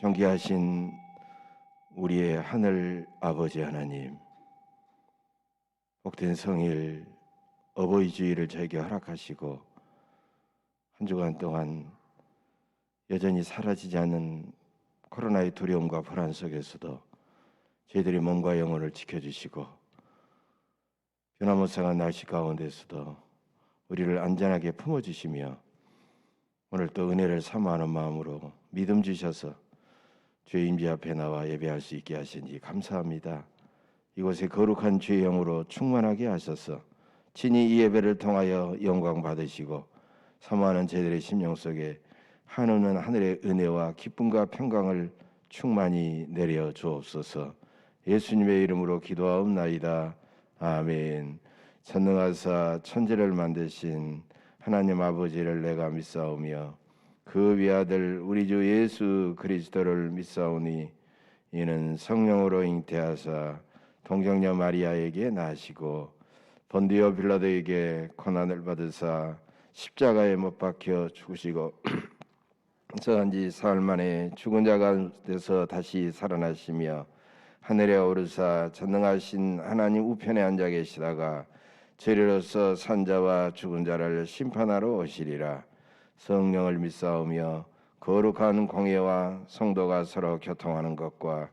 존귀하신 우리의 하늘 아버지 하나님, 복된 성일 어버이 주일을 저에게 허락하시고 한 주간 동안 여전히 사라지지 않는 코로나의 두려움과 불안 속에서도 저희들의 몸과 영혼을 지켜주시고 변화무쌍한 날씨 가운데서도 우리를 안전하게 품어주시며 오늘 또 은혜를 사모하는 마음으로 믿음 주셔서 주의 임재 앞에 나와 예배할 수 있게 하시니 감사합니다. 이곳에 거룩한 주의 영으로 충만하게 하셔서 친히 이 예배를 통하여 영광 받으시고 사모하는 저희들의 심령 속에 한없는 하늘의 은혜와 기쁨과 평강을 충만히 내려 주옵소서. 예수님의 이름으로 기도하옵나이다. 아멘. 전능하사 천지를 만드신 하나님 아버지를 내가 믿사오며 그 위아들 우리 주 예수 그리스도를 믿사오니 이는 성령으로 잉태하사 동정녀 마리아에게 나시고 본디오 빌라도에게 고난을 받으사 십자가에 못 박혀 죽으시고 사한 지 사흘 만에 죽은 자 가운데서 다시 살아나시며 하늘에 오르사 전능하신 하나님 우편에 앉아 계시다가 저리로서 산자와 죽은 자를 심판하러 오시리라. 성령을 믿사오며 거룩한 공예와 성도가 서로 교통하는 것과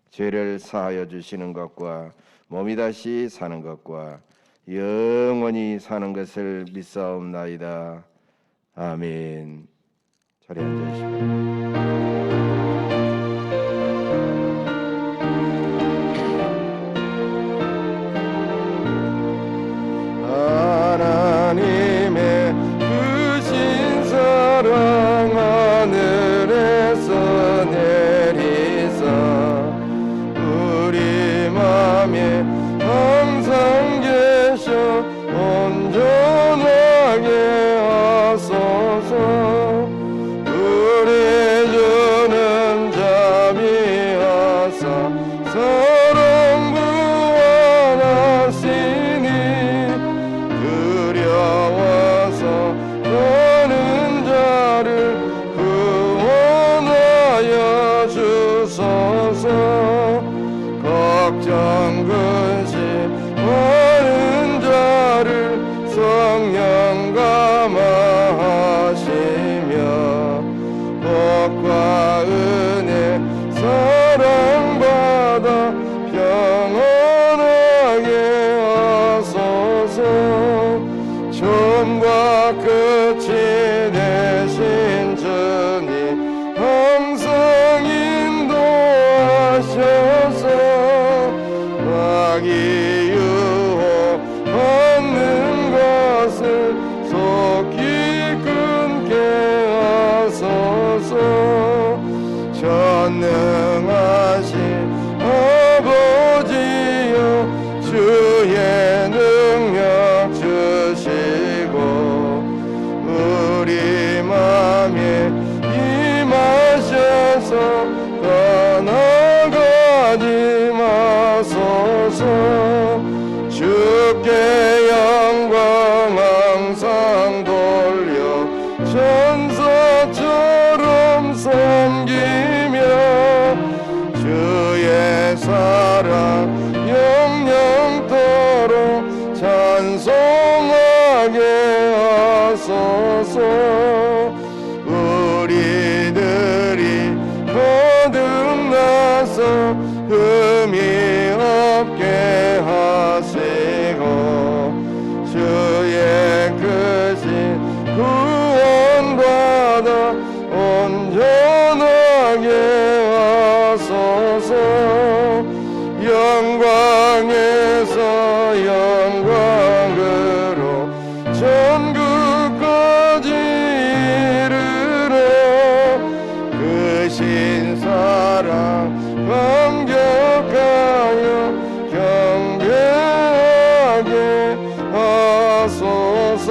죄를 사하여 주시는 것과 몸이 다시 사는 것과 영원히 사는 것을 믿사옵나이다. 아멘. 자리에 앉으시고 하나님의 크신 사랑 하늘에서 내리사 우리 맘에 항상 계셔 온전하게 하소서. 우리 주는 자비하사 사랑 구원하시니 두려워서 떠는 자를 구원하여 주소서. 걱정 근심 많은 자를 성령 감화하시며 복과 은혜 사랑받아 평안하게 하소서. 처음과 끝이 되신 주님 항상 인도하셔서 마귀 유혹받는 것을 속히 끊게 하소서. 전능하신 아버지여 주의 능력 주시고 우리 맘에 임하셔서 떠나가지 마소서. 주께 영광 항상 돌려 천사처럼 섬기며 주의 사랑 영영토록 찬송하게 하소서. 우리들이 거듭나서 흠이 없게 하시고 주의 크신 구원받아 온전하게 하소서. 영광에서 영광으로 천국까지 이르러 크신 사랑 감격하여 경배하게 하소서.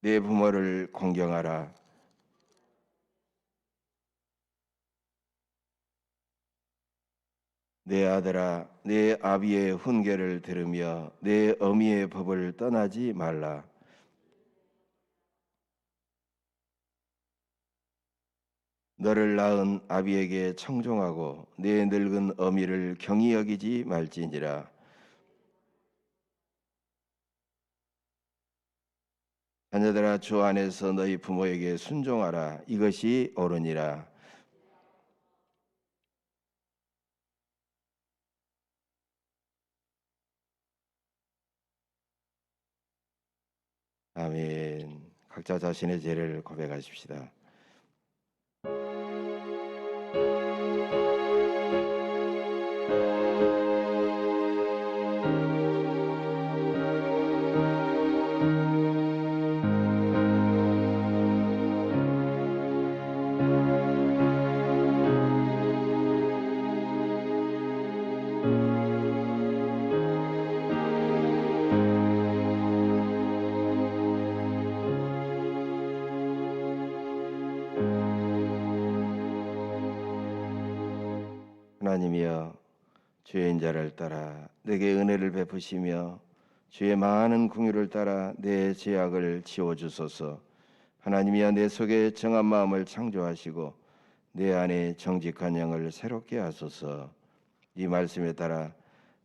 내 부모를 공경하라. 내 아들아, 내 아비의 훈계를 들으며 내 어미의 법을 떠나지 말라. 너를 낳은 아비에게 청종하고 내 늙은 어미를 경히 여기지 말지니라. 자녀들아, 주 안에서 너희 부모에게 순종하라. 이것이 옳으니라. 아멘. 각자 자신의 죄를 고백하십시다. 하나님이여, 주의 인자를 따라 내게 은혜를 베푸시며 주의 많은 긍휼을 따라 내 죄악을 지워주소서. 하나님이여, 내 속에 정한 마음을 창조하시고 내 안에 정직한 영을 새롭게 하소서. 이 말씀에 따라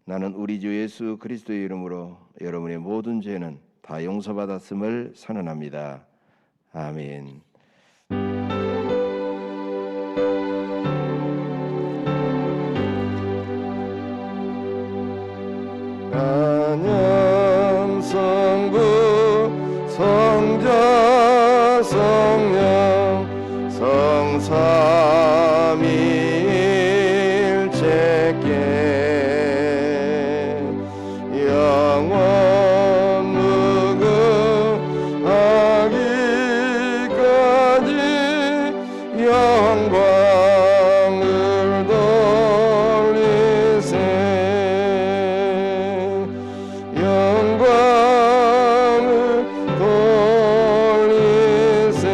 나는 우리 주 예수 그리스도의 이름으로 여러분의 모든 죄는 다 용서받았음을 선언합니다. 아멘. 찬양 성부 성자 성령 성삼위일체께 영원 무궁하기까지 영광을 돌리세. 영광을 돌리세.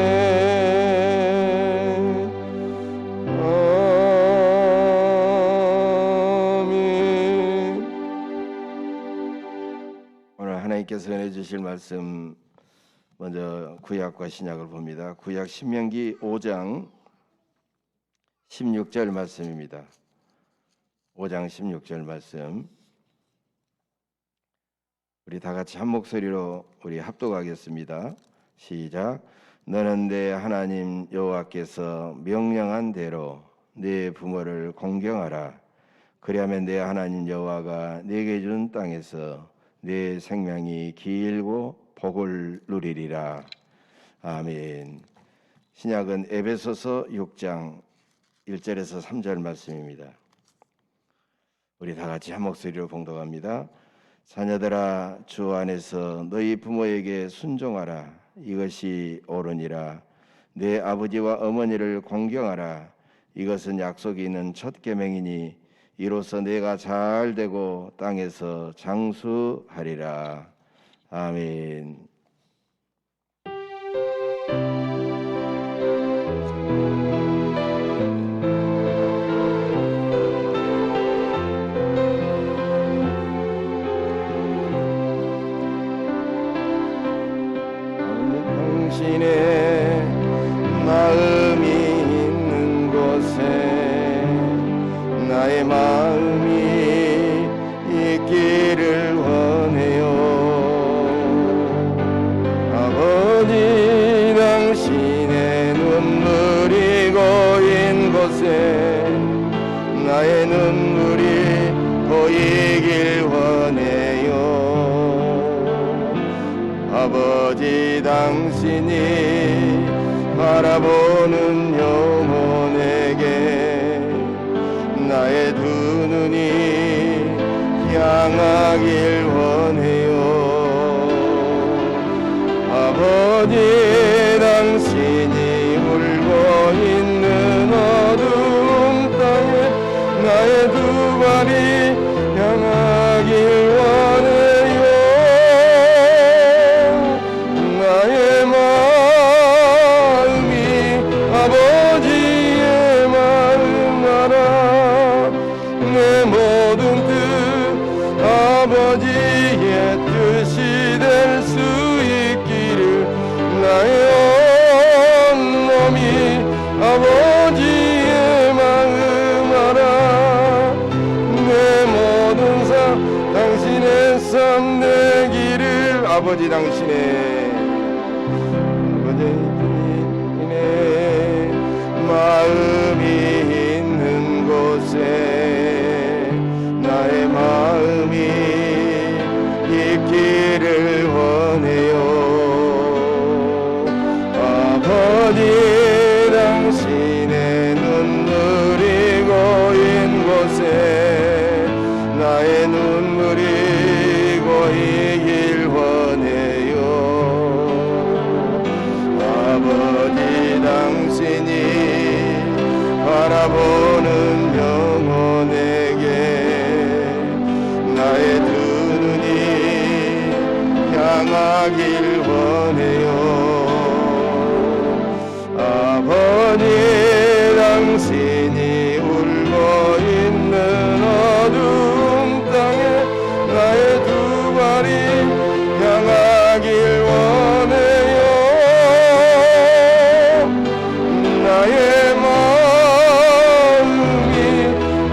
아멘. 오늘 하나님께서 은혜 주실 말씀, 먼저 구약과 신약을 봅니다. 구약 신명기 5장 16절 말씀입니다. 5장 16절 말씀, 우리 다 같이 한 목소리로 우리 합독하겠습니다. 시작. 너는 내 하나님 여호와께서 명령한 대로 네 부모를 공경하라. 그리하면 내 하나님 여호와가 네게 준 땅에서 네 생명이 길고 복을 누리리라. 아멘. 신약은 에베소서 6장 1절에서 3절 말씀입니다. 우리 다 같이 한 목소리로 봉독합니다. 자녀들아, 주 안에서 너희 부모에게 순종하라. 이것이 옳으니라. 내 아버지와 어머니를 공경하라. 이것은 약속이 있는 첫 계명이니 이로써 내가 잘 되고 땅에서 장수하리라. 아멘. 당신의 마음이 있는 곳에 나의 마음이 있기를 원해요. 아버지, 당신의 눈물이 고인 곳에 나의 눈물이 고이길 원해요. 아버지, 당신이 바라보는 영혼에게 나의 두 눈이 향하길 원해요. 아버지, 당신이 울고 있는 어두운 땅에 나의 두 발이 향하길 원해요. 나의 마음이 아버지의 마음 알아. 내 모든 뜻 아버지의 뜻이 될 수 있기를 나의 온몸이 아버지의 마음 알아 내 모든 삶 당신의 삶 되기를 아버지 당신의 마음이 있는 곳에 나의 마음이 있기를 원해요. 아버지 당신의 눈물이 고인 곳에 나의 눈물이 고이길 원해요. 아버지 당신이 바라보는 영혼에게 나의 두 눈이 향하길 원해요. 아버지 당신이 울고 있는 어두운 땅에 나의 두 발이 향하길 원해요. 나의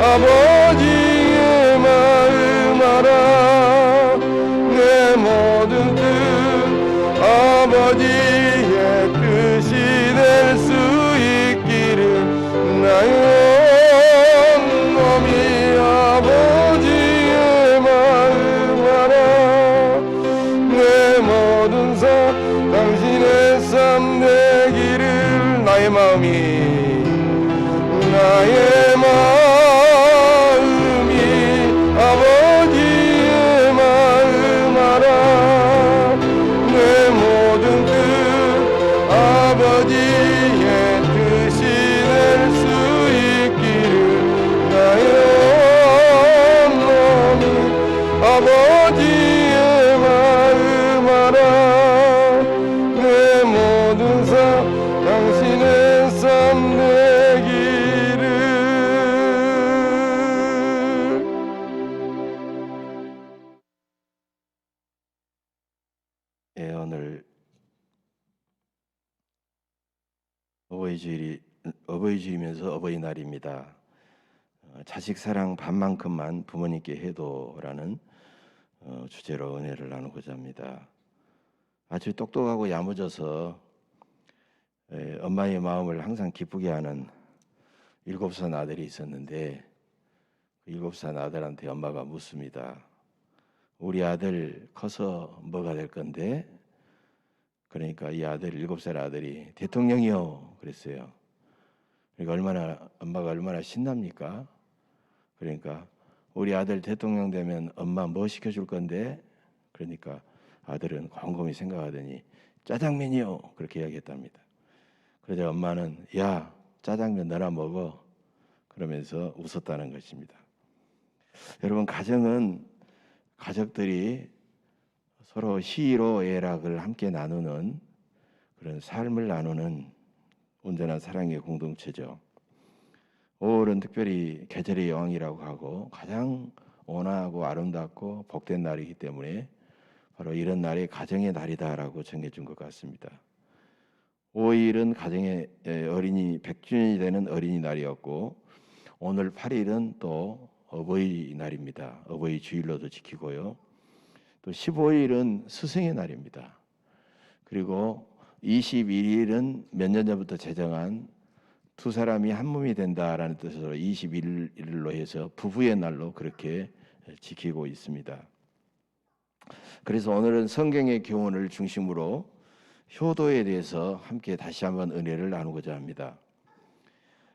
아버지의 마음 알아 내 모든 뜻 아버지의 뜻이 될 수 있기를 나의 온몸이 아버지의 마음 알아 내 모든 삶 당신의 삶 되기를 나의 마음이 아버지의 마음 알아 내 모든 뜻 아버지의 뜻이 될 수 있기를 나의 온몸이 아버지의 마음 알아 내 모든 삶 당신의 삶 되기를. 오늘 어버이주일이면서 어버이날입니다. 자식 사랑 반만큼만 부모님께 해도라는 주제로 은혜를 나누고자 합니다. 아주 똑똑하고 야무져서 엄마의 마음을 항상 기쁘게 하는 7살 아들이 있었는데 그 7살 아들한테 엄마가 묻습니다. 우리 아들 커서 뭐가 될 건데? 그러니까 이 아들 7살 아들이 대통령이요 그랬어요. 그러니까 엄마가 얼마나 신납니까? 그러니까 우리 아들 대통령 되면 엄마 뭐 시켜줄 건데? 그러니까 아들은 곰곰이 생각하더니 짜장면이요 그렇게 이야기했답니다. 그러자 엄마는 야 짜장면 너나 먹어 그러면서 웃었다는 것입니다. 여러분 가정은 가족들이 서로 희로애락을 함께 나누는 그런 삶을 나누는 온전한 사랑의 공동체죠. 5월은 특별히 계절의 여왕이라고 하고 가장 온화하고 아름답고 복된 날이기 때문에 바로 이런 날이 가정의 날이다라고 정해준 것 같습니다. 5일은 가정의 어린이 100주년이 되는 어린이날이었고 오늘 8일은 또 어버이날입니다. 어버이 주일로도 지키고요. 또 15일은 스승의 날입니다. 그리고 21일은 몇 년 전부터 제정한 두 사람이 한 몸이 된다라는 뜻으로 21일로 해서 부부의 날로 그렇게 지키고 있습니다. 그래서 오늘은 성경의 교훈을 중심으로 효도에 대해서 함께 다시 한번 은혜를 나누고자 합니다.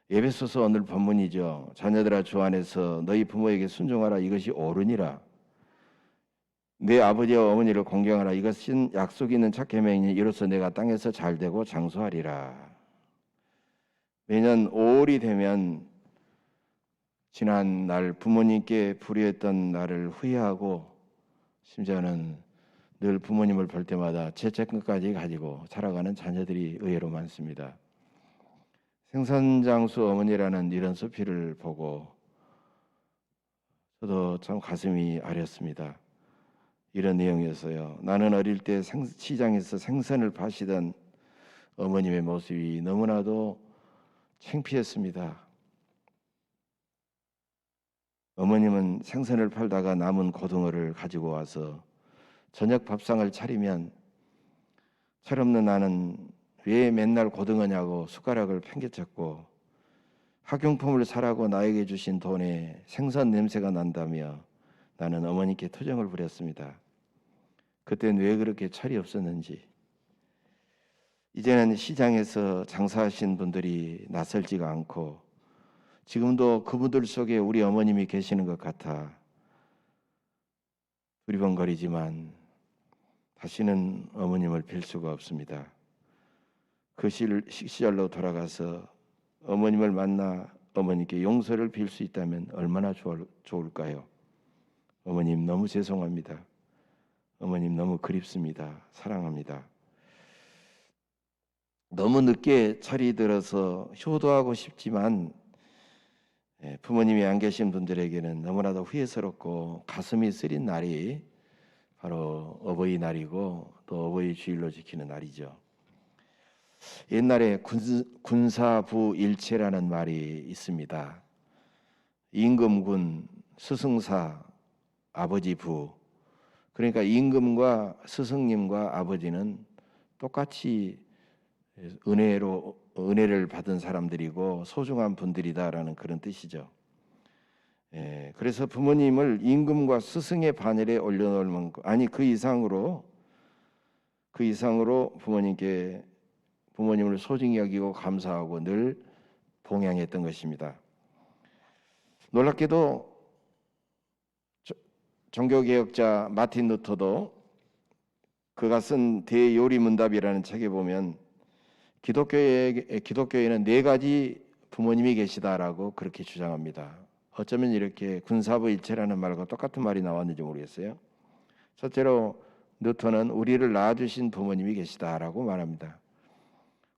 에베소서 오늘 본문이죠. 자녀들아 주 안에서 너희 부모에게 순종하라 이것이 옳으니라. 내 아버지와 어머니를 공경하라 이것은 약속 있는 첫 계명이니 이로써 내가 땅에서 잘되고 장수하리라. 매년 5월이 되면 지난 날 부모님께 불의했던 날을 후회하고 심지어는 늘 부모님을 볼 때마다 죄책감까지 가지고 살아가는 자녀들이 의외로 많습니다. 생선장수 어머니라는 이런 소피를 보고 저도 참 가슴이 아렸습니다. 이런 내용이었어요. 나는 어릴 때 시장에서 생선을 파시던 어머님의 모습이 너무나도 창피했습니다. 어머님은 생선을 팔다가 남은 고등어를 가지고 와서 저녁 밥상을 차리면 철없는 나는 왜 맨날 고등어냐고 숟가락을 팽개쳤고, 학용품을 사라고 나에게 주신 돈에 생선 냄새가 난다며 나는 어머니께 투정을 부렸습니다. 그땐 왜 그렇게 철이 없었는지. 이제는 시장에서 장사하신 분들이 낯설지가 않고 지금도 그분들 속에 우리 어머님이 계시는 것 같아 두리번거리지만 다시는 어머님을 뵐 수가 없습니다. 그 시절로 돌아가서 어머님을 만나 어머니께 용서를 빌 수 있다면 얼마나 좋을까요? 어머님 너무 죄송합니다. 어머님 너무 그립습니다. 사랑합니다. 너무 늦게 철이 들어서 효도하고 싶지만 부모님이 안 계신 분들에게는 너무나도 후회스럽고 가슴이 쓰린 날이 바로 어버이날이고 또 어버이 주일로 지키는 날이죠. 옛날에 군사부일체라는 말이 있습니다. 임금군, 스승사, 아버지 부. 그러니까 임금과 스승님과 아버지는 똑같이 은혜를 받은 사람들이고 소중한 분들이다라는 그런 뜻이죠. 그래서 부모님을 임금과 스승의 반열에 올려놓을 만큼, 아니 그 이상으로 부모님을 소중히 여기고 감사하고 늘 봉양했던 것입니다. 놀랍게도 종교개혁자 마틴 루터도 그가 쓴 대요리문답이라는 책에 보면 기독교에는 4가지 부모님이 계시다라고 그렇게 주장합니다. 어쩌면 이렇게 군사부일체라는 말과 똑같은 말이 나왔는지 모르겠어요. 첫째로 루터는 우리를 낳아주신 부모님이 계시다라고 말합니다.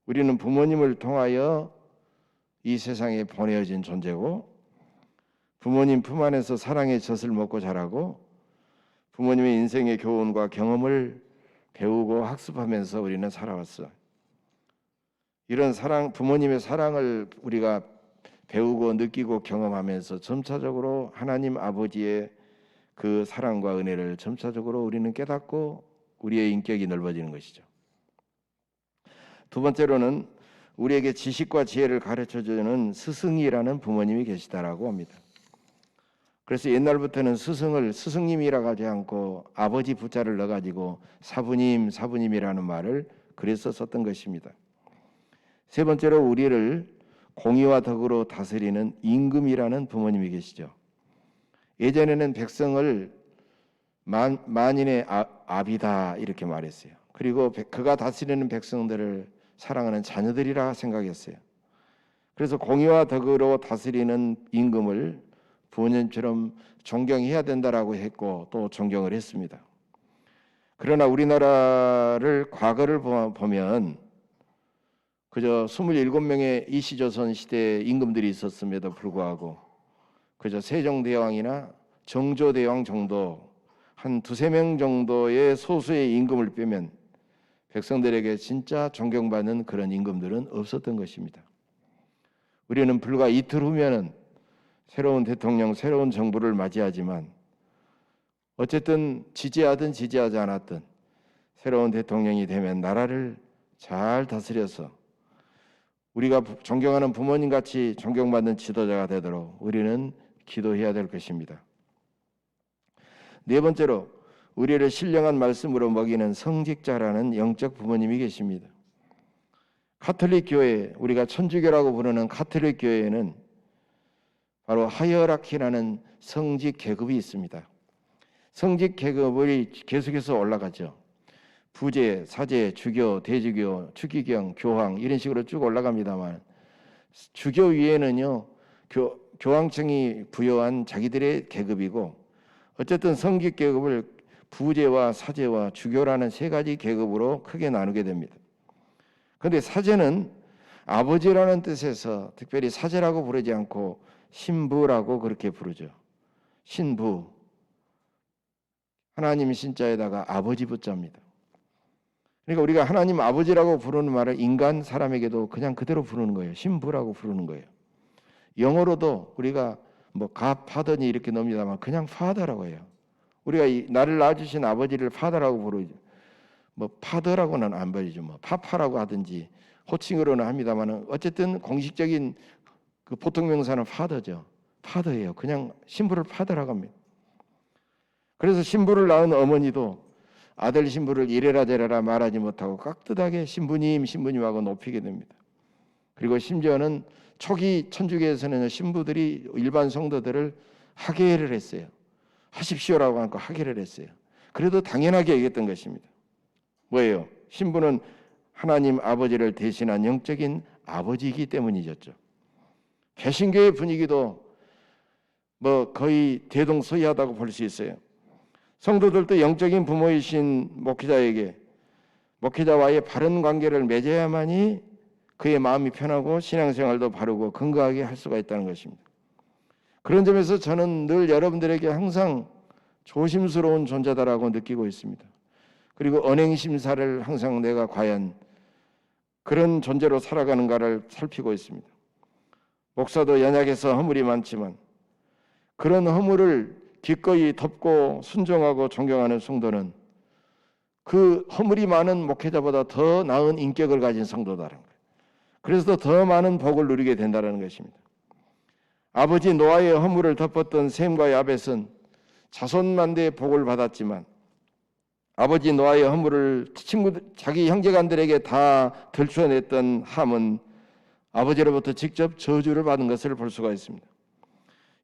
우리는 부모님을 통하여 이 세상에 보내어진 존재고 부모님 품 안에서 사랑의 젖을 먹고 자라고 부모님의 인생의 교훈과 경험을 배우고 학습하면서 우리는 살아왔어. 이런 부모님의 사랑을 우리가 배우고 느끼고 경험하면서 점차적으로 하나님 아버지의 그 사랑과 은혜를 점차적으로 우리는 깨닫고 우리의 인격이 넓어지는 것이죠. 두 번째로는 우리에게 지식과 지혜를 가르쳐주는 스승이라는 부모님이 계시다라고 합니다. 그래서 옛날부터는 스승을 스승님이라고 하지 않고 아버지 부자를 넣어가지고 사부님이라는 말을 그래서 썼던 것입니다. 세 번째로 우리를 공의와 덕으로 다스리는 임금이라는 부모님이 계시죠. 예전에는 백성을 만인의 아비다 이렇게 말했어요. 그리고 그가 다스리는 백성들을 사랑하는 자녀들이라 생각했어요. 그래서 공의와 덕으로 다스리는 임금을 부모님처럼 존경해야 된다라고 했고 또 존경을 했습니다. 그러나 우리나라를 과거를 보면 그저 27명의 이시조선 시대 임금들이 있었음에도 불구하고 그저 세종대왕이나 정조대왕 정도 한 2-3명 정도의 소수의 임금을 빼면 백성들에게 진짜 존경받는 그런 임금들은 없었던 것입니다. 우리는 불과 이틀 후면은 새로운 대통령, 새로운 정부를 맞이하지만 어쨌든 지지하든 지지하지 않았든 새로운 대통령이 되면 나라를 잘 다스려서 우리가 존경하는 부모님같이 존경받는 지도자가 되도록 우리는 기도해야 될 것입니다. 네 번째로 우리를 신령한 말씀으로 먹이는 성직자라는 영적 부모님이 계십니다. 가톨릭 교회, 우리가 천주교라고 부르는 가톨릭 교회에는 바로 하이어라키라는 성직 계급이 있습니다. 성직 계급이 계속해서 올라가죠. 부제, 사제, 주교, 대주교, 추기경, 교황 이런 식으로 쭉 올라갑니다만 주교 위에는요 교황청이 부여한 자기들의 계급이고 어쨌든 성직 계급을 부제와 사제와 주교라는 3가지 계급으로 크게 나누게 됩니다. 그런데 사제는 아버지라는 뜻에서 특별히 사제라고 부르지 않고 신부라고 그렇게 부르죠. 신부, 하나님 신자에다가 아버지 붙잡니다. 그러니까 우리가 하나님 아버지라고 부르는 말을 인간 사람에게도 그냥 그대로 부르는 거예요. 신부라고 부르는 거예요. 영어로도 우리가 뭐 God, Father니 이렇게 넣습니다만 그냥 Father라고 해요. 우리가 나를 낳아주신 아버지를 Father라고 부르죠. 뭐 파더라고는 안 부르죠. 뭐 파파라고 하든지 호칭으로는 합니다만 어쨌든 공식적인 그 보통 명사는 Father죠. Father예요. 그냥 신부를 Father라고 합니다. 그래서 신부를 낳은 어머니도 아들 신부를 이래라 저래라 말하지 못하고 깍듯하게 신부님 신부님하고 높이게 됩니다. 그리고 심지어는 초기 천주교에서는 신부들이 일반 성도들을 하계를 했어요. 하십시오라고 하니까 하계를 했어요. 그래도 당연하게 여겼던 것입니다. 뭐예요? 신부는 하나님 아버지를 대신한 영적인 아버지이기 때문이었죠. 개신교의 분위기도 뭐 거의 대동소이하다고 볼 수 있어요. 성도들도 영적인 부모이신 목회자와의 바른 관계를 맺어야만이 그의 마음이 편하고 신앙생활도 바르고 건강하게 할 수가 있다는 것입니다. 그런 점에서 저는 늘 여러분들에게 항상 조심스러운 존재다라고 느끼고 있습니다. 그리고 언행심사를 항상 내가 과연 그런 존재로 살아가는가를 살피고 있습니다. 목사도 연약해서 허물이 많지만 그런 허물을 기꺼이 덮고 순종하고 존경하는 성도는 그 허물이 많은 목회자보다 더 나은 인격을 가진 성도다라는 거예요. 그래서 더 많은 복을 누리게 된다는 것입니다. 아버지 노아의 허물을 덮었던 셈과 야벳은 자손만대의 복을 받았지만 아버지 노아의 허물을 자기 형제간들에게 다 들춰냈던 함은 아버지로부터 직접 저주를 받은 것을 볼 수가 있습니다.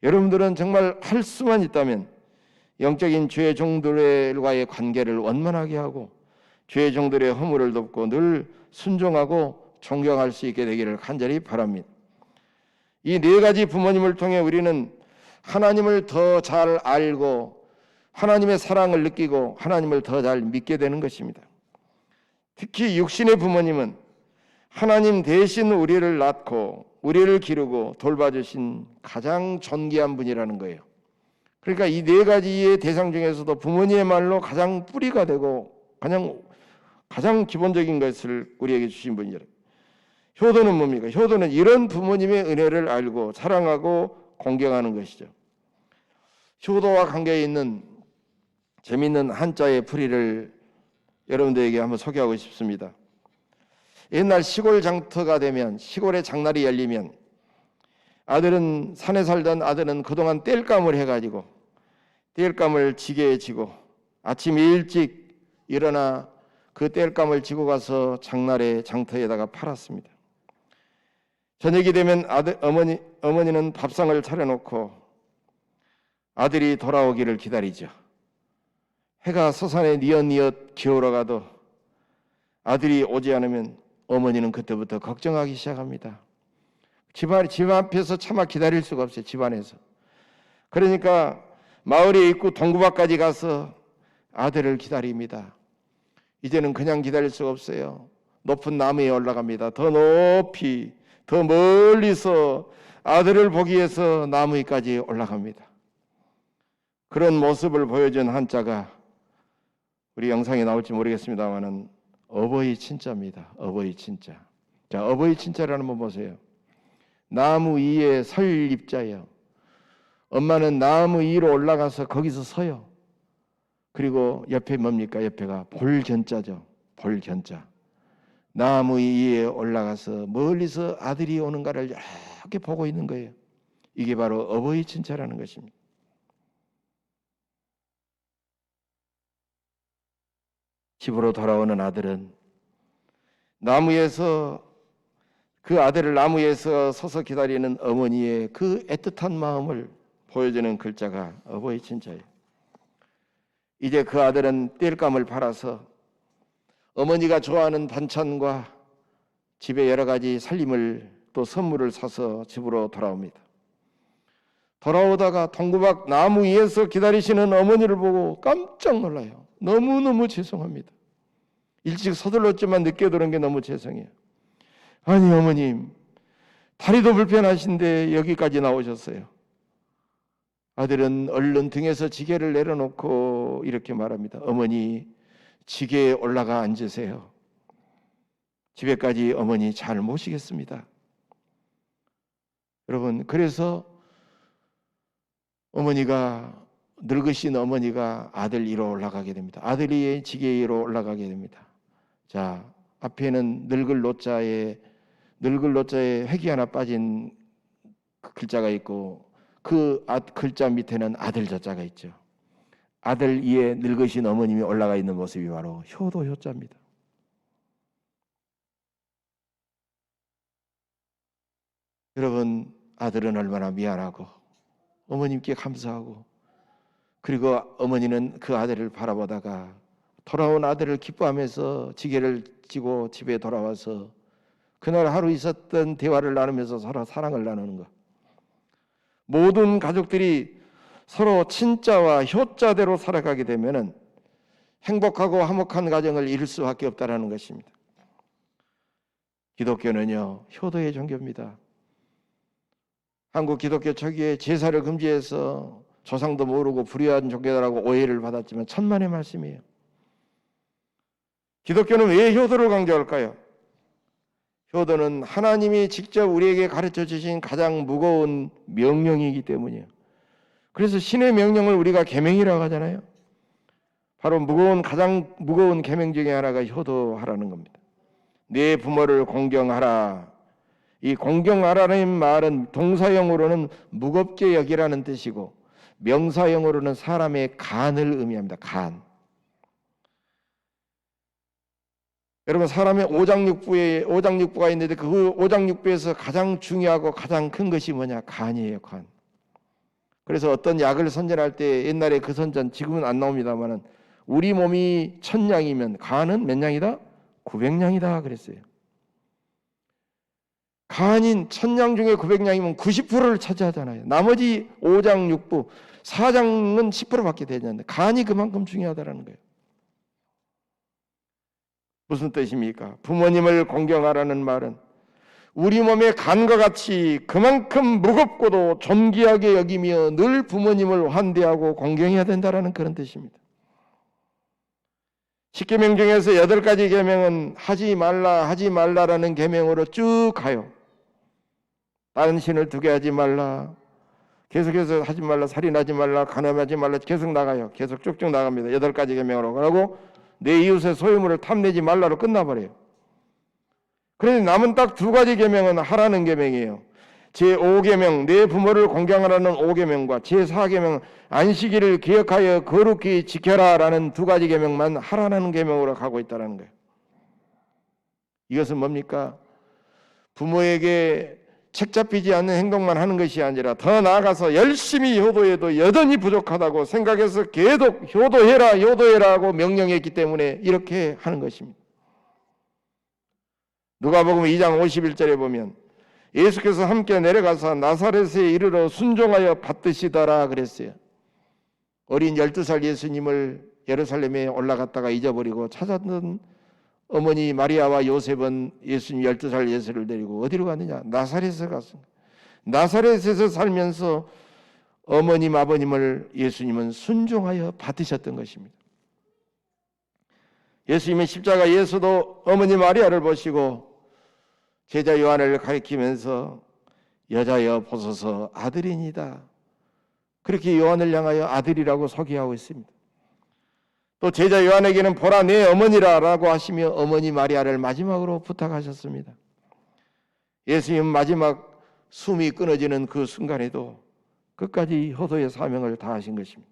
여러분들은 정말 할 수만 있다면 영적인 죄의 종들과의 관계를 원만하게 하고 죄의 종들의 허물을 덮고 늘 순종하고 존경할 수 있게 되기를 간절히 바랍니다. 이 네 가지 부모님을 통해 우리는 하나님을 더 잘 알고 하나님의 사랑을 느끼고 하나님을 더 잘 믿게 되는 것입니다. 특히 육신의 부모님은 하나님 대신 우리를 낳고 우리를 기르고 돌봐주신 가장 존귀한 분이라는 거예요. 그러니까 이 네 가지의 대상 중에서도 부모님의 말로 가장 뿌리가 되고 가장 기본적인 것을 우리에게 주신 분이라. 효도는 뭡니까? 효도는 이런 부모님의 은혜를 알고 사랑하고 공경하는 것이죠. 효도와 관계에 있는 재미있는 한자의 풀이를 여러분들에게 한번 소개하고 싶습니다. 옛날 시골 장터가 되면 시골에 장날이 열리면 산에 살던 아들은 그동안 땔감을 해가지고 땔감을 지게에 지고 아침 일찍 일어나 그 땔감을 지고 가서 장날에 장터에다가 팔았습니다. 저녁이 되면 어머니는 밥상을 차려놓고 아들이 돌아오기를 기다리죠. 해가 서산에 뉘엿뉘엿 기울어가도 아들이 오지 않으면 어머니는 그때부터 걱정하기 시작합니다. 집 앞에서 차마 기다릴 수가 없어요. 집 안에서. 그러니까 마을의 입구 동구밖까지 가서 아들을 기다립니다. 이제는 그냥 기다릴 수가 없어요. 높은 나무에 올라갑니다. 더 높이, 더 멀리서 아들을 보기 위해서 나무 위까지 올라갑니다. 그런 모습을 보여준 한자가 우리 영상에 나올지 모르겠습니다만은 어버이 친자입니다. 어버이 친자. 자, 어버이 친자라는 분 보세요. 나무 위에 설 입자예요. 엄마는 나무 위로 올라가서 거기서 서요. 그리고 옆에 뭡니까? 옆에가 볼견자죠. 볼견자. 나무 위에 올라가서 멀리서 아들이 오는가를 이렇게 보고 있는 거예요. 이게 바로 어버이 친자라는 것입니다. 집으로 돌아오는 아들은 그 아들을 나무에서 서서 기다리는 어머니의 그 애틋한 마음을 보여주는 글자가 어버이 친자예요. 이제 그 아들은 땔감을 팔아서 어머니가 좋아하는 반찬과 집에 여러 가지 살림을 또 선물을 사서 집으로 돌아옵니다. 돌아오다가 동구박 나무 위에서 기다리시는 어머니를 보고 깜짝 놀라요. 너무너무 죄송합니다. 일찍 서둘렀지만 늦게 들은 게 너무 죄송해요. 아니 어머님, 다리도 불편하신데 여기까지 나오셨어요. 아들은 얼른 등에서 지게를 내려놓고 이렇게 말합니다. 어머니, 지게에 올라가 앉으세요. 집에까지 어머니 잘 모시겠습니다. 여러분, 그래서 늙으신 어머니가 아들 위로 올라가게 됩니다. 아들이 지게 위로 올라가게 됩니다. 자, 앞에는 늙을 노자에 획이 하나 빠진 글자가 있고 그 글자 밑에는 아들 자자가 있죠. 아들 위에 늙으신 어머님이 올라가 있는 모습이 바로 효도 효자입니다. 여러분, 아들은 얼마나 미안하고 어머님께 감사하고, 그리고 어머니는 그 아들을 바라보다가 돌아온 아들을 기뻐하면서 지게를 지고 집에 돌아와서 그날 하루 있었던 대화를 나누면서 서로 사랑을 나누는 것. 모든 가족들이 서로 친자와 효자대로 살아가게 되면 행복하고 화목한 가정을 이룰 수밖에 없다는 것입니다. 기독교는요, 효도의 종교입니다. 한국 기독교 초기에 제사를 금지해서 조상도 모르고 불의한 종교라고 오해를 받았지만 천만의 말씀이에요. 기독교는 왜 효도를 강조할까요? 효도는 하나님이 직접 우리에게 가르쳐 주신 가장 무거운 명령이기 때문이에요. 그래서 신의 명령을 우리가 계명이라고 하잖아요. 바로 가장 무거운 계명 중에 하나가 효도하라는 겁니다. 내 부모를 공경하라. 이 공경하라는 말은 동사형으로는 무겁게 여기라는 뜻이고 명사형으로는 사람의 간을 의미합니다. 간. 여러분, 사람의 오장육부가 있는데 그 오장육부에서 가장 중요하고 가장 큰 것이 뭐냐? 간이에요. 간. 그래서 어떤 약을 선전할 때 옛날에 그 선전, 지금은 안 나옵니다만은 우리 몸이 1000냥이면 간은 몇 냥이다? 900냥이다 그랬어요. 간인 1000냥 중에 900냥이면 90%를 차지하잖아요. 나머지 5장 6부, 4장은 10%밖에 되지 않는데 간이 그만큼 중요하다는 거예요. 무슨 뜻입니까? 부모님을 공경하라는 말은 우리 몸의 간과 같이 그만큼 무겁고도 존귀하게 여기며 늘 부모님을 환대하고 공경해야 된다는 그런 뜻입니다. 10계명 중에서 8가지 계명은 하지 말라라는 계명으로 쭉 가요. 다른 신을 두게 하지 말라, 계속해서 하지 말라, 살인하지 말라, 간음하지 말라, 계속 나가요. 계속 쭉쭉 나갑니다. 8가지 계명으로 가고 내 이웃의 소유물을 탐내지 말라로 끝나버려요. 그런데 남은 딱 2가지 계명은 하라는 계명이에요. 제5계명 내 부모를 공경하라는 5계명과 제4계명 안식일을 기억하여 거룩히 지켜라라는 2가지 계명만 하라는 계명으로 가고 있다는 거예요. 이것은 뭡니까? 부모에게 책 잡히지 않는 행동만 하는 것이 아니라 더 나아가서 열심히 효도해도 여전히 부족하다고 생각해서 계속 효도해라 하고 명령했기 때문에 이렇게 하는 것입니다. 누가복음 2장 51절에 보면 예수께서 함께 내려가서 나사렛에 이르러 순종하여 받드시더라 그랬어요. 어린 12살 예수님을 예루살렘에 올라갔다가 잊어버리고 찾았던 어머니 마리아와 요셉은 예수님 12살 예수를 데리고 어디로 갔느냐? 나사렛에 갔습니다. 나사렛에서 살면서 어머님 아버님을 예수님은 순종하여 받으셨던 것입니다. 예수님의 십자가에서도 어머니 마리아를 보시고 제자 요한을 가리키면서 여자여 보소서 아들이니다. 그렇게 요한을 향하여 아들이라고 소개하고 있습니다. 또 제자 요한에게는 보라 내 어머니라라고 하시며 어머니 마리아를 마지막으로 부탁하셨습니다. 예수님 마지막 숨이 끊어지는 그 순간에도 끝까지 효도의 사명을 다하신 것입니다.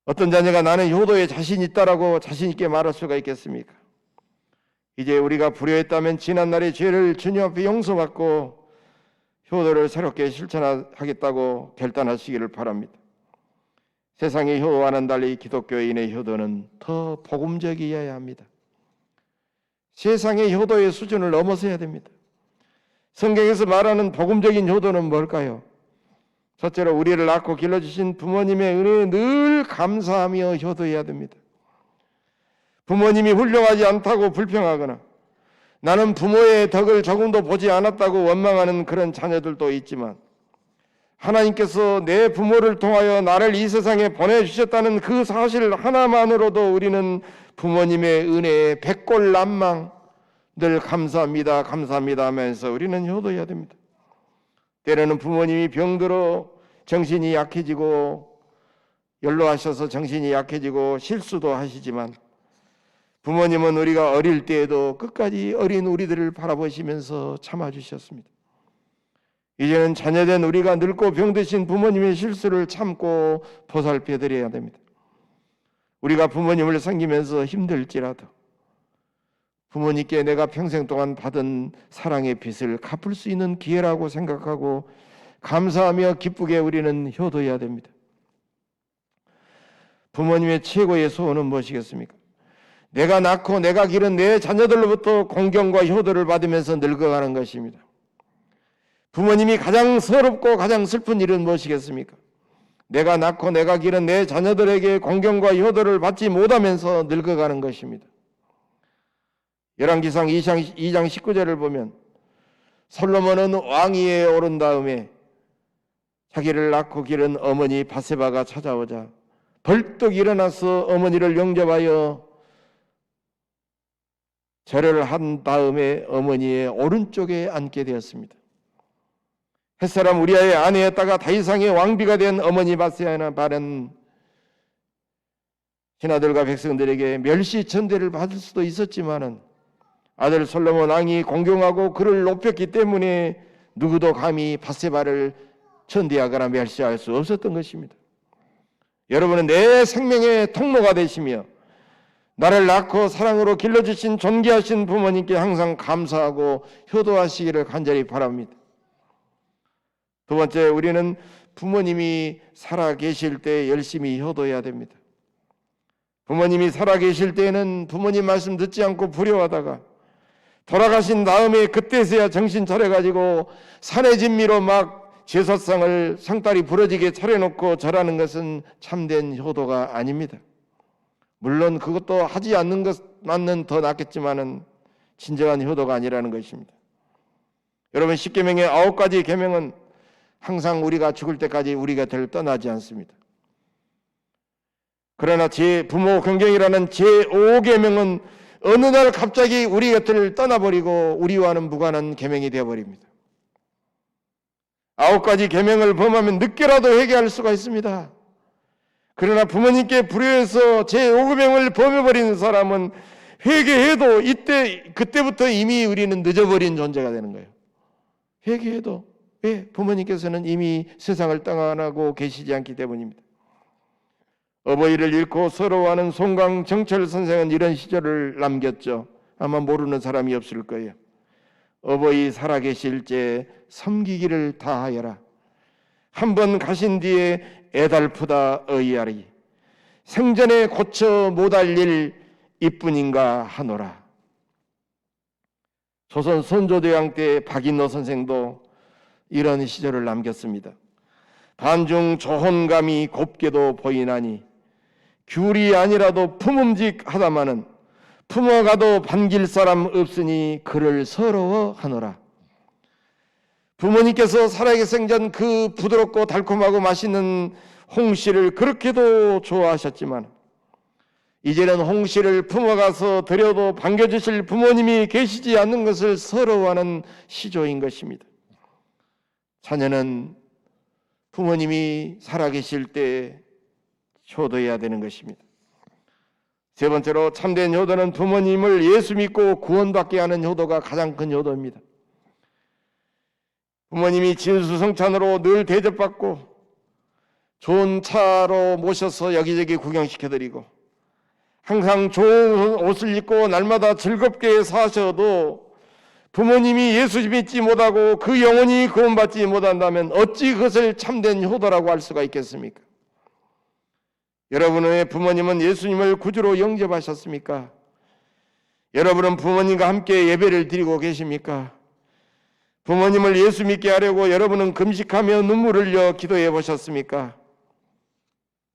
어떤 자녀가 나는 효도에 자신 있다라고 자신 있게 말할 수가 있겠습니까? 이제 우리가 불효했다면 지난날의 죄를 주님 앞에 용서받고 효도를 새롭게 실천하겠다고 결단하시기를 바랍니다. 세상의 효도와는 달리 기독교인의 효도는 더 복음적이어야 합니다. 세상의 효도의 수준을 넘어서야 됩니다. 성경에서 말하는 복음적인 효도는 뭘까요? 첫째로 우리를 낳고 길러주신 부모님의 은혜에 늘 감사하며 효도해야 됩니다. 부모님이 훌륭하지 않다고 불평하거나 나는 부모의 덕을 조금도 보지 않았다고 원망하는 그런 자녀들도 있지만 하나님께서 내 부모를 통하여 나를 이 세상에 보내주셨다는 그 사실 하나만으로도 우리는 부모님의 은혜에 백골난망 늘 감사합니다 감사합니다 하면서 우리는 효도해야 됩니다. 때로는 부모님이 병들어 정신이 약해지고 연로하셔서 정신이 약해지고 실수도 하시지만 부모님은 우리가 어릴 때에도 끝까지 어린 우리들을 바라보시면서 참아주셨습니다. 이제는 자녀된 우리가 늙고 병드신 부모님의 실수를 참고 보살펴드려야 됩니다. 우리가 부모님을 섬기면서 힘들지라도 부모님께 내가 평생 동안 받은 사랑의 빚을 갚을 수 있는 기회라고 생각하고 감사하며 기쁘게 우리는 효도해야 됩니다. 부모님의 최고의 소원은 무엇이겠습니까? 내가 낳고 내가 기른 내 자녀들로부터 공경과 효도를 받으면서 늙어가는 것입니다. 부모님이 가장 서럽고 가장 슬픈 일은 무엇이겠습니까? 내가 낳고 내가 기른 내 자녀들에게 공경과 효도를 받지 못하면서 늙어가는 것입니다. 열왕기상 2장 19절을 보면 솔로몬은 왕위에 오른 다음에 자기를 낳고 기른 어머니 바세바가 찾아오자 벌떡 일어나서 어머니를 영접하여 절을 한 다음에 어머니의 오른쪽에 앉게 되었습니다. 햇사람 우리아의 아내였다가 다윗왕의 왕비가 된 어머니 바세바는 신하들과 백성들에게 멸시천대를 받을 수도 있었지만은 아들 솔로몬 왕이 공경하고 그를 높였기 때문에 누구도 감히 바세바를 천대하거나 멸시할 수 없었던 것입니다. 여러분은 내 생명의 통로가 되시며 나를 낳고 사랑으로 길러주신 존귀하신 부모님께 항상 감사하고 효도하시기를 간절히 바랍니다. 두 번째, 우리는 부모님이 살아계실 때 열심히 효도해야 됩니다. 부모님이 살아계실 때에는 부모님 말씀 듣지 않고 불효하다가 돌아가신 다음에 그때서야 정신 차려가지고 산의 진미로 막 제사상을 상다리 부러지게 차려놓고 절하는 것은 참된 효도가 아닙니다. 물론 그것도 하지 않는 것만은 더 낫겠지만은 진정한 효도가 아니라는 것입니다. 여러분, 10계명의 9가지 계명은 항상 우리가 죽을 때까지 우리 곁을 떠나지 않습니다. 그러나 제 부모 경경이라는 제5계명은 어느 날 갑자기 우리 곁을 떠나버리고 우리와는 무관한 계명이 되어버립니다. 9가지 계명을 범하면 늦게라도 회개할 수가 있습니다. 그러나 부모님께 불효해서 제5계명을 범해버리는 사람은 회개해도 그때부터 이미 우리는 늦어버린 존재가 되는 거예요. 회개해도. 왜? 부모님께서는 이미 세상을 떠나고 계시지 않기 때문입니다. 어버이를 잃고 서러워하는 송강정철 선생은 이런 시절을 남겼죠. 아마 모르는 사람이 없을 거예요. 어버이 살아계실 때 섬기기를 다하여라. 한 번 가신 뒤에 애달프다 의아리. 생전에 고쳐 못할 일 이뿐인가 하노라. 조선 선조대왕 때 박인노 선생도 이런 시절을 남겼습니다. 반중 조혼감이 곱게도 보이나니 귤이 아니라도 품음직하다마는 품어가도 반길 사람 없으니 그를 서러워하노라. 부모님께서 살아계신 전 그 부드럽고 달콤하고 맛있는 홍시를 그렇게도 좋아하셨지만 이제는 홍시를 품어가서 드려도 반겨주실 부모님이 계시지 않는 것을 서러워하는 시조인 것입니다. 자녀는 부모님이 살아계실 때 효도해야 되는 것입니다. 세 번째로 참된 효도는 부모님을 예수 믿고 구원받게 하는 효도가 가장 큰 효도입니다. 부모님이 진수성찬으로 늘 대접받고 좋은 차로 모셔서 여기저기 구경시켜드리고 항상 좋은 옷을 입고 날마다 즐겁게 사셔도 부모님이 예수 믿지 못하고 그 영혼이 구원받지 못한다면 어찌 그것을 참된 효도라고 할 수가 있겠습니까? 여러분의 부모님은 예수님을 구주로 영접하셨습니까? 여러분은 부모님과 함께 예배를 드리고 계십니까? 부모님을 예수 믿게 하려고 여러분은 금식하며 눈물을 흘려 기도해 보셨습니까?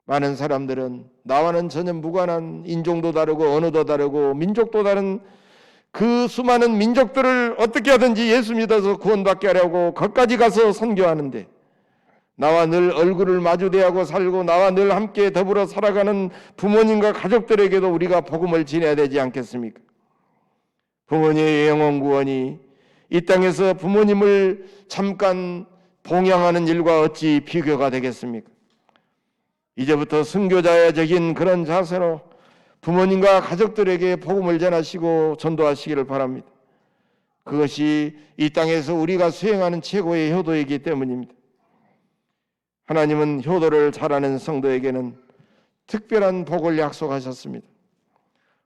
많은 사람들은 나와는 전혀 무관한 인종도 다르고 언어도 다르고 민족도 다른 그 수많은 민족들을 어떻게 하든지 예수 믿어서 구원받게 하려고 거기까지 가서 선교하는데 나와 늘 얼굴을 마주대하고 살고 나와 늘 함께 더불어 살아가는 부모님과 가족들에게도 우리가 복음을 전해야 되지 않겠습니까? 부모님의 영원 구원이 이 땅에서 부모님을 잠깐 봉양하는 일과 어찌 비교가 되겠습니까? 이제부터 순교자적인 그런 자세로 부모님과 가족들에게 복음을 전하시고 전도하시기를 바랍니다. 그것이 이 땅에서 우리가 수행하는 최고의 효도이기 때문입니다. 하나님은 효도를 잘하는 성도에게는 특별한 복을 약속하셨습니다.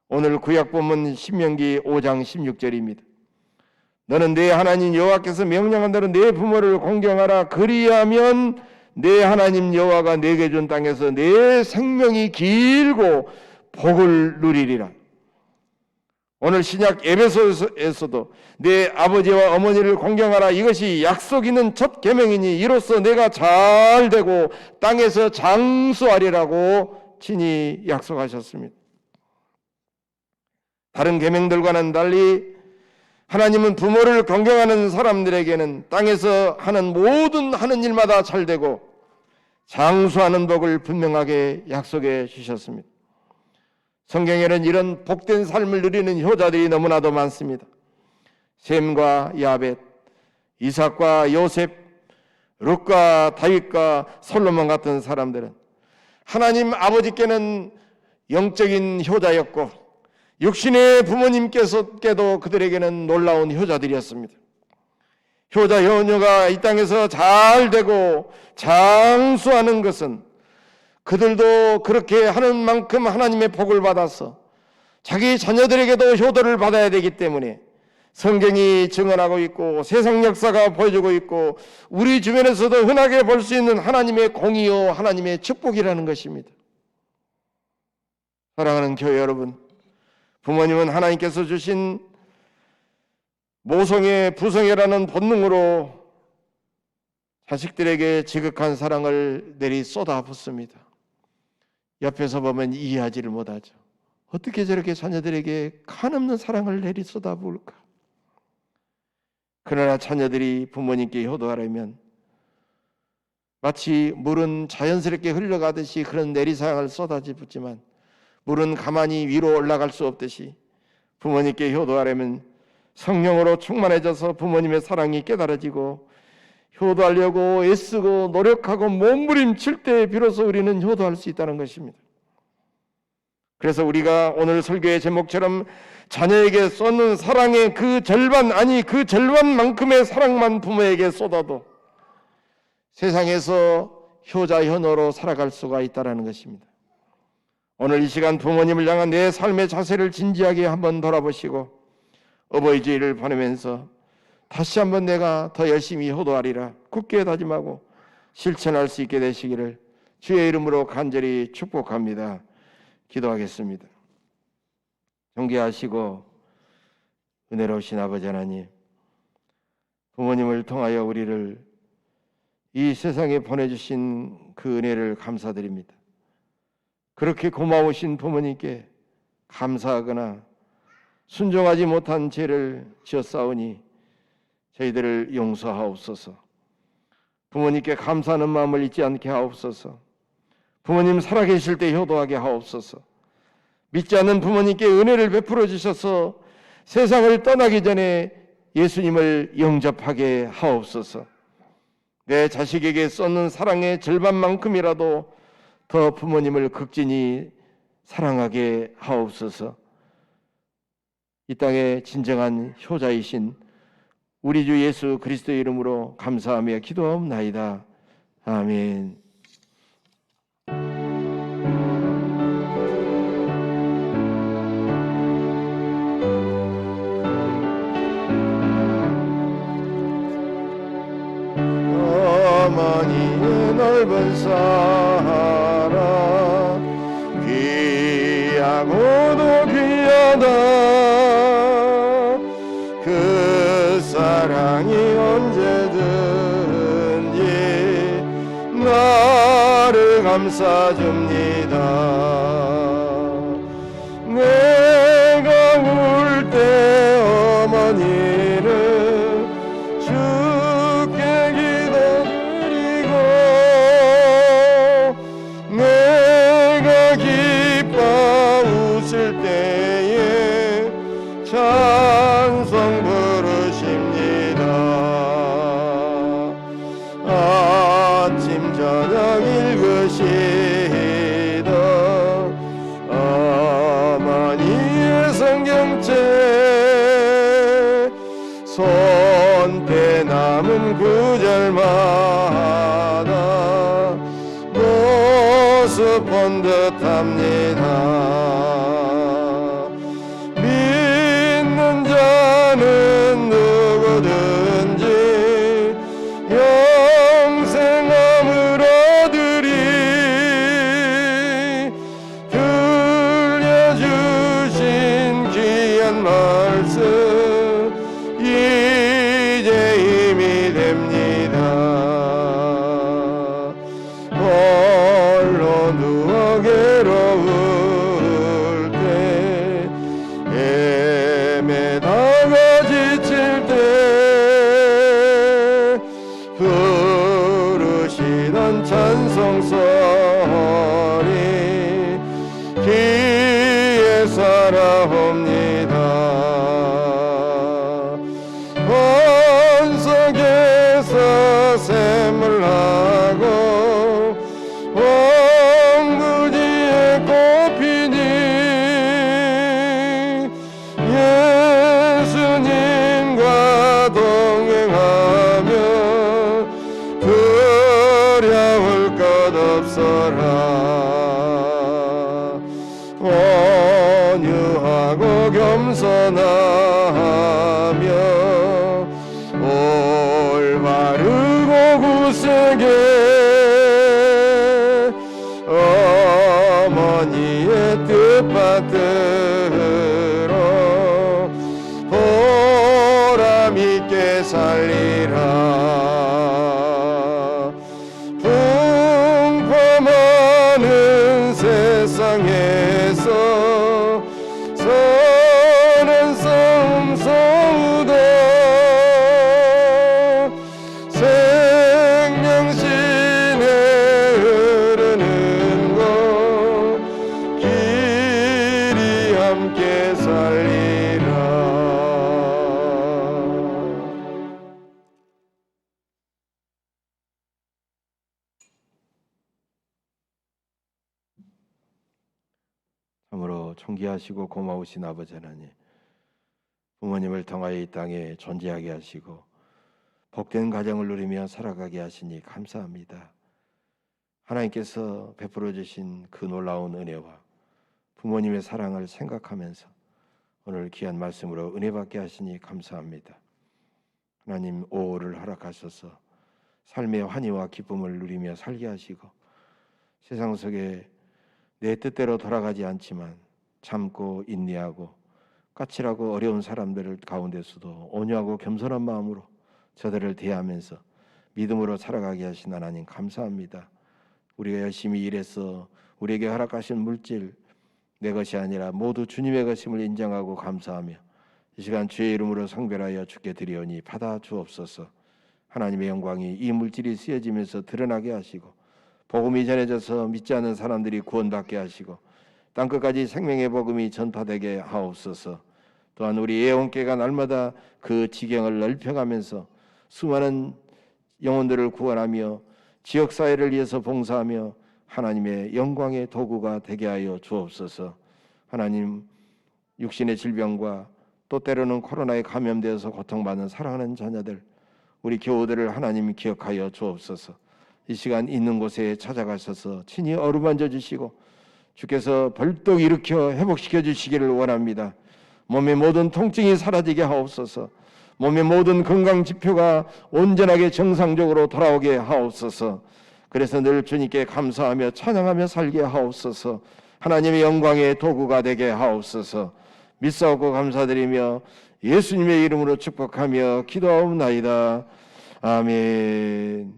오늘 구약본문 신명기 5장 16절입니다. 너는 내 하나님 여호와께서 명령한 대로 내 부모를 공경하라. 그리하면 내 하나님 여호와가 내게 준 땅에서 내 생명이 길고 복을 누리리라. 오늘 신약 에베소에서도 내 아버지와 어머니를 공경하라. 이것이 약속 있는 첫 계명이니 이로써 내가 잘 되고 땅에서 장수하리라고 친히 약속하셨습니다. 다른 계명들과는 달리 하나님은 부모를 공경하는 사람들에게는 땅에서 하는 모든 하는 일마다 잘 되고 장수하는 복을 분명하게 약속해 주셨습니다. 성경에는 이런 복된 삶을 누리는 효자들이 너무나도 많습니다. 셈과 야벳, 이삭과 요셉, 룻과 다윗과 솔로몬 같은 사람들은 하나님 아버지께는 영적인 효자였고 육신의 부모님께서도 그들에게는 놀라운 효자들이었습니다. 효자 효녀가 이 땅에서 잘 되고 장수하는 것은 그들도 그렇게 하는 만큼 하나님의 복을 받아서 자기 자녀들에게도 효도를 받아야 되기 때문에 성경이 증언하고 있고 세상 역사가 보여주고 있고 우리 주변에서도 흔하게 볼 수 있는 하나님의 공의요 하나님의 축복이라는 것입니다. 사랑하는 교회 여러분, 부모님은 하나님께서 주신 모성애, 부성애라는 본능으로 자식들에게 지극한 사랑을 내리 쏟아붓습니다. 옆에서 보면 이해하지를 못하죠. 어떻게 저렇게 자녀들에게 한없는 사랑을 내리 쏟아부을까? 그러나 자녀들이 부모님께 효도하려면 마치 물은 자연스럽게 흘러가듯이 그런 내리사랑을 쏟아붓지만 물은 가만히 위로 올라갈 수 없듯이 부모님께 효도하려면 성령으로 충만해져서 부모님의 사랑이 깨달아지고 효도하려고 애쓰고 노력하고 몸부림칠 때 비로소 우리는 효도할 수 있다는 것입니다. 그래서 우리가 오늘 설교의 제목처럼 자녀에게 쏟는 사랑의 그 절반, 아니 그 절반만큼의 사랑만 부모에게 쏟아도 세상에서 효자 효노로 살아갈 수가 있다는 것입니다. 오늘 이 시간 부모님을 향한 내 삶의 자세를 진지하게 한번 돌아보시고 어버이 주일을 보내면서 다시 한번 내가 더 열심히 효도하리라 굳게 다짐하고 실천할 수 있게 되시기를 주의 이름으로 간절히 축복합니다. 기도하겠습니다. 존귀하시고 은혜로우신 아버지 하나님, 부모님을 통하여 우리를 이 세상에 보내주신 그 은혜를 감사드립니다. 그렇게 고마우신 부모님께 감사하거나 순종하지 못한 죄를 지었사오니 저희들을 용서하옵소서. 부모님께 감사하는 마음을 잊지 않게 하옵소서. 부모님 살아계실 때 효도하게 하옵소서. 믿지 않는 부모님께 은혜를 베풀어 주셔서 세상을 떠나기 전에 예수님을 영접하게 하옵소서. 내 자식에게 쏟는 사랑의 절반만큼이라도 더 부모님을 극진히 사랑하게 하옵소서. 이 땅의 진정한 효자이신 우리 주 예수 그리스도의 이름으로 감사하며 기도하옵나이다. 아멘. 어머니의 넓은 사랑 귀하고도 귀하다. 그 사랑이 언제든지 나를 감싸줍니다. 내가 울 때 어머니는 주께 기도드리고 모습 본 듯합니다. 믿는 자는 누구든지 영생함을 얻으리. 들려주신 귀한 말씀 이제 힘이 됩니다. 홀로 누워 괴로울 때 헤매다가 지칠 때 부르시던 찬송소리 귀에 살아옵니다. 번석에서 샘물하고 왕부지에 꽃피니 예수님과 동행하며 두려울 것 없어라. 온유하고 겸손하며 올바르고 굳세게 어머니의 뜻받들어 보람있게 살리라. 풍파많은 세상에서 선한 싸움 싸우다 생명신에 흐르는 곳 길이 함께 살리라. 참으로 존귀하시고 고마우신 아버지 하나님, 부모님을 통하여 이 땅에 존재하게 하시고 복된 가정을 누리며 살아가게 하시니 감사합니다. 하나님께서 베풀어 주신 그 놀라운 은혜와 부모님의 사랑을 생각하면서 오늘 귀한 말씀으로 은혜 받게 하시니 감사합니다. 하나님, 오호를 허락하셔서 삶의 환희와 기쁨을 누리며 살게 하시고 세상 속에 내 뜻대로 돌아가지 않지만 참고 인내하고 까칠하고 어려운 사람들 가운데서도 온유하고 겸손한 마음으로 저들을 대하면서 믿음으로 살아가게 하신 하나님 감사합니다. 우리가 열심히 일해서 우리에게 허락하신 물질 내 것이 아니라 모두 주님의 것임을 인정하고 감사하며 이 시간 주의 이름으로 성별하여 주께 드리오니 받아 주옵소서. 하나님의 영광이 이 물질이 쓰여지면서 드러나게 하시고 복음이 전해져서 믿지 않는 사람들이 구원받게 하시고 땅끝까지 생명의 복음이 전파되게 하옵소서. 또한 우리 예언교회가 날마다 그 지경을 넓혀가면서 수많은 영혼들을 구원하며 지역사회를 위해서 봉사하며 하나님의 영광의 도구가 되게 하여 주옵소서. 하나님, 육신의 질병과 또 때로는 코로나에 감염되어서 고통받는 사랑하는 자녀들, 우리 교우들을 하나님 기억하여 주옵소서. 이 시간 있는 곳에 찾아가셔서 친히 어루만져 주시고 주께서 벌떡 일으켜 회복시켜 주시기를 원합니다. 몸의 모든 통증이 사라지게 하옵소서. 몸의 모든 건강 지표가 온전하게 정상적으로 돌아오게 하옵소서. 그래서 늘 주님께 감사하며 찬양하며 살게 하옵소서. 하나님의 영광의 도구가 되게 하옵소서. 믿사옵고 감사드리며 예수님의 이름으로 축복하며 기도하옵나이다. 아멘.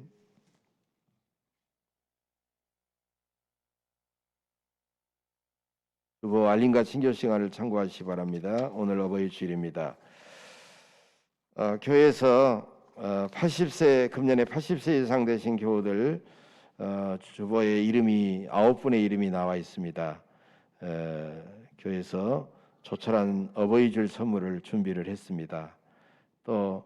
주보 알림과 친교 시간을 참고하시기 바랍니다. 오늘 어버이 주일입니다. 교회에서 80세 금년에 80세 이상 되신 교우들 주보에 이름이 9분의 이름이 나와 있습니다. 교회에서 조촐한 어버이 줄 선물을 준비를 했습니다. 또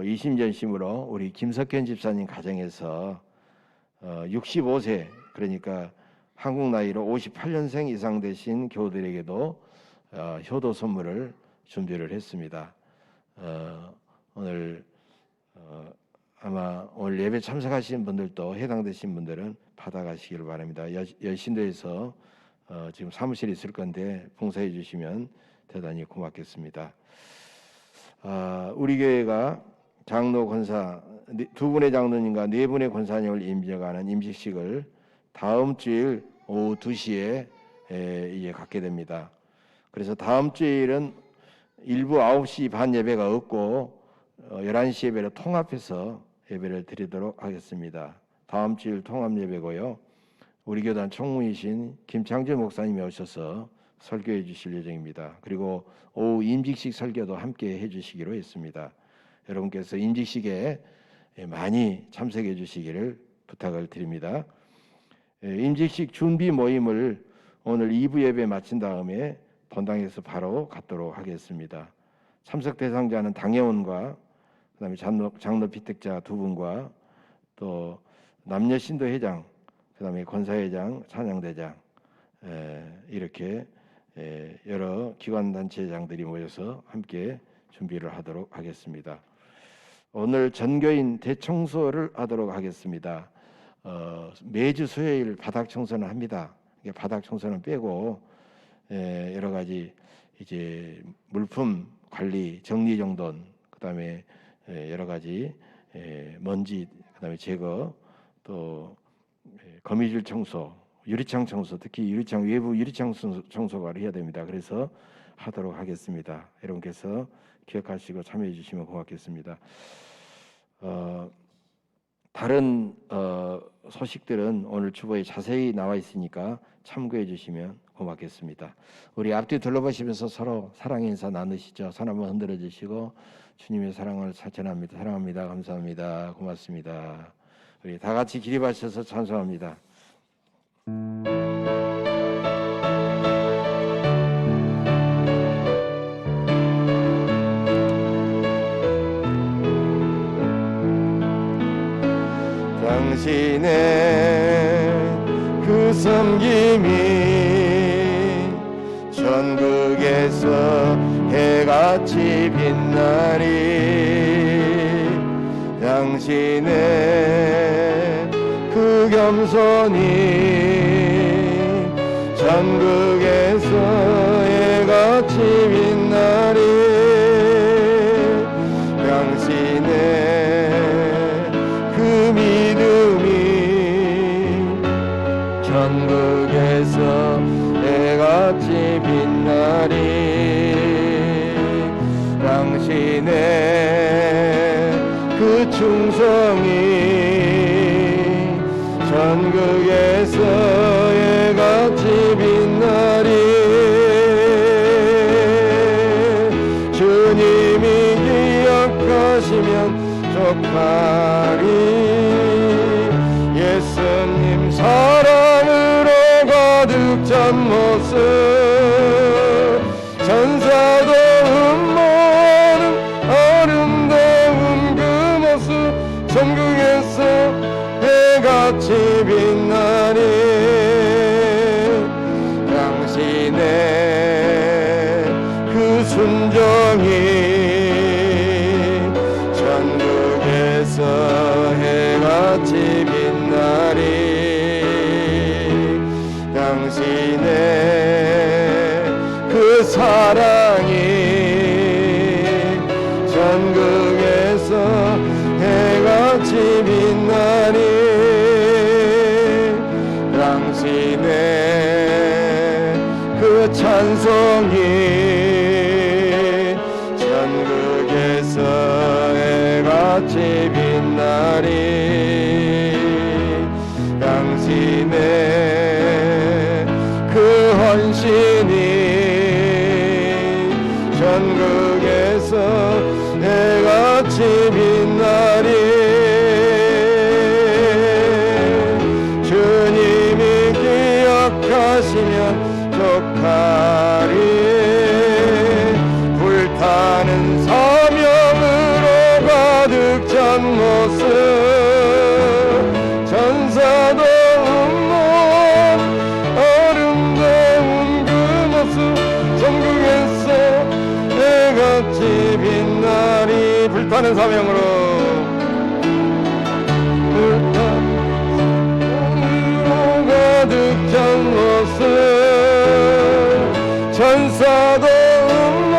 이심전심으로 우리 김석현 집사님 가정에서 65세 그러니까 한국 나이로 58년생 이상 되신 교우들에게도 효도 선물을 준비를 했습니다. 오늘 아마 오늘 예배 참석하신 분들도 해당되신 분들은 받아가시기를 바랍니다. 여신도에서 지금 사무실이 있을 건데 봉사해 주시면 대단히 고맙겠습니다. 우리 교회가 장로 권사 두 분의 장로님과 네 분의 권사님을 임명하는 임직식을 다음 주일 오후 2시에 이제 갖게 됩니다. 그래서 다음 주일은 일부 9시 반 예배가 없고 11시 예배를 통합해서 예배를 드리도록 하겠습니다. 다음 주일 통합 예배고요. 우리 교단 총무이신 김창재 목사님이 오셔서 설교해 주실 예정입니다. 그리고 오후 임직식 설교도 함께 해 주시기로 했습니다. 여러분께서 임직식에 많이 참석해 주시기를 부탁을 드립니다. 임직식 준비 모임을 오늘 2부 예배 마친 다음에 본당에서 바로 갖도록 하겠습니다. 참석 대상자는 당회원과 그다음에 장로 피택자 2분과 또 남녀 신도 회장, 그다음에 권사회장, 찬양대장 이렇게 여러 기관 단체장들이 모여서 함께 준비를 하도록 하겠습니다. 오늘 전교인 대청소를 하도록 하겠습니다. 매주 수요일 바닥 청소는 합니다. 바닥 청소는 빼고 여러 가지 이제 물품 관리, 정리정돈, 그다음에 여러 가지 먼지, 그다음에 제거, 또 거미줄 청소, 유리창 청소, 특히 유리창 외부 유리창 청소가 해야 됩니다. 그래서 하도록 하겠습니다. 여러분께서 기억하시고 참여해 주시면 고맙겠습니다. 다른 소식들은 오늘 주보에 자세히 나와 있으니까 참고해 주시면 고맙겠습니다. 우리 앞뒤 둘러보시면서 서로 사랑의 인사 나누시죠. 손 한번 흔들어 주시고 주님의 사랑을 찬양합니다. 사랑합니다. 감사합니다. 고맙습니다. 우리 다 같이 기립하셔서 찬송합니다. 당신의 그 섬김이 전국에서 해같이 빛나리 당신의 그 겸손이 전국에서 해같이 빛나리 당신의 그 믿음이 전국에서 해같이 빛나리 당신의 그 충성이 전국에서 해같이 빛나리 주님이 기억하시면 족하리 예수님 사랑으로 가득 찬 모습 천사도 흠모하는 아름다운 그 모습 전국에서 해같이 빛나리 당신의 그 순종이 전국에서 해같이 빛나리 당신의 그 사랑이 전국에서 해같이 빛나리 당신의 그 찬송이 전국에서 해같이 빛나리 당신의 그 헌신이 전국에서 해같이 빛나리 주님이 기억하시면 족하리 불타는 사명으로 가득 찬 모습 천사도 흠모한 아름다운 그 모습 전국에서 해같이 빛나리 불타는 사명으로 불타는 사명으로 잘못은 천사도 없는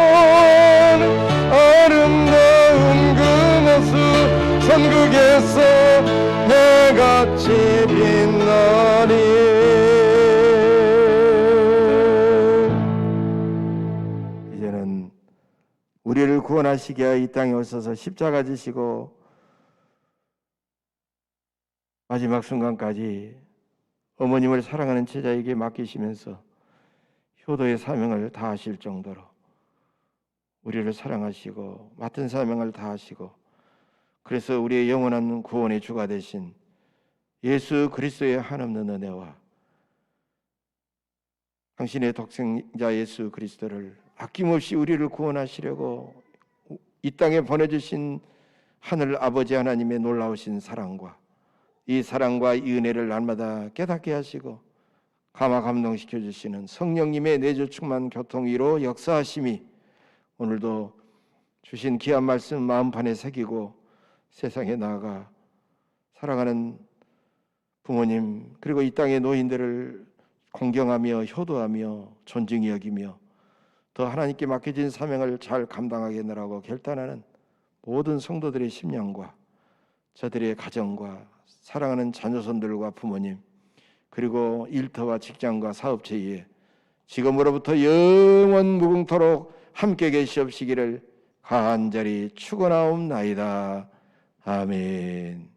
아름다운 그 모습 천국에서 해같이 빛나리. 이제는 우리를 구원하시기 위하여 이 땅에 오셔서 십자가 지시고 마지막 순간까지 어머님을 사랑하는 제자에게 맡기시면서 효도의 사명을 다하실 정도로 우리를 사랑하시고 맡은 사명을 다하시고, 그래서 우리의 영원한 구원의 주가 되신 예수 그리스도의 한없는 은혜와 당신의 독생자 예수 그리스도를 아낌없이 우리를 구원하시려고 이 땅에 보내주신 하늘 아버지 하나님의 놀라우신 사랑과 이 사랑과 이 은혜를 날마다 깨닫게 하시고 감화 감동시켜 주시는 성령님의 내주 충만 교통위로 역사하심이 오늘도 주신 귀한 말씀 마음판에 새기고 세상에 나아가 살아가는 부모님 그리고 이 땅의 노인들을 공경하며 효도하며 존중히 여기며 더 하나님께 맡겨진 사명을 잘 감당하겠느라고 결단하는 모든 성도들의 심령과 저들의 가정과 사랑하는 자녀손들과 부모님 그리고 일터와 직장과 사업체에 지금으로부터 영원 무궁토록 함께 계시옵시기를 간절히 축원하옵나이다. 아멘.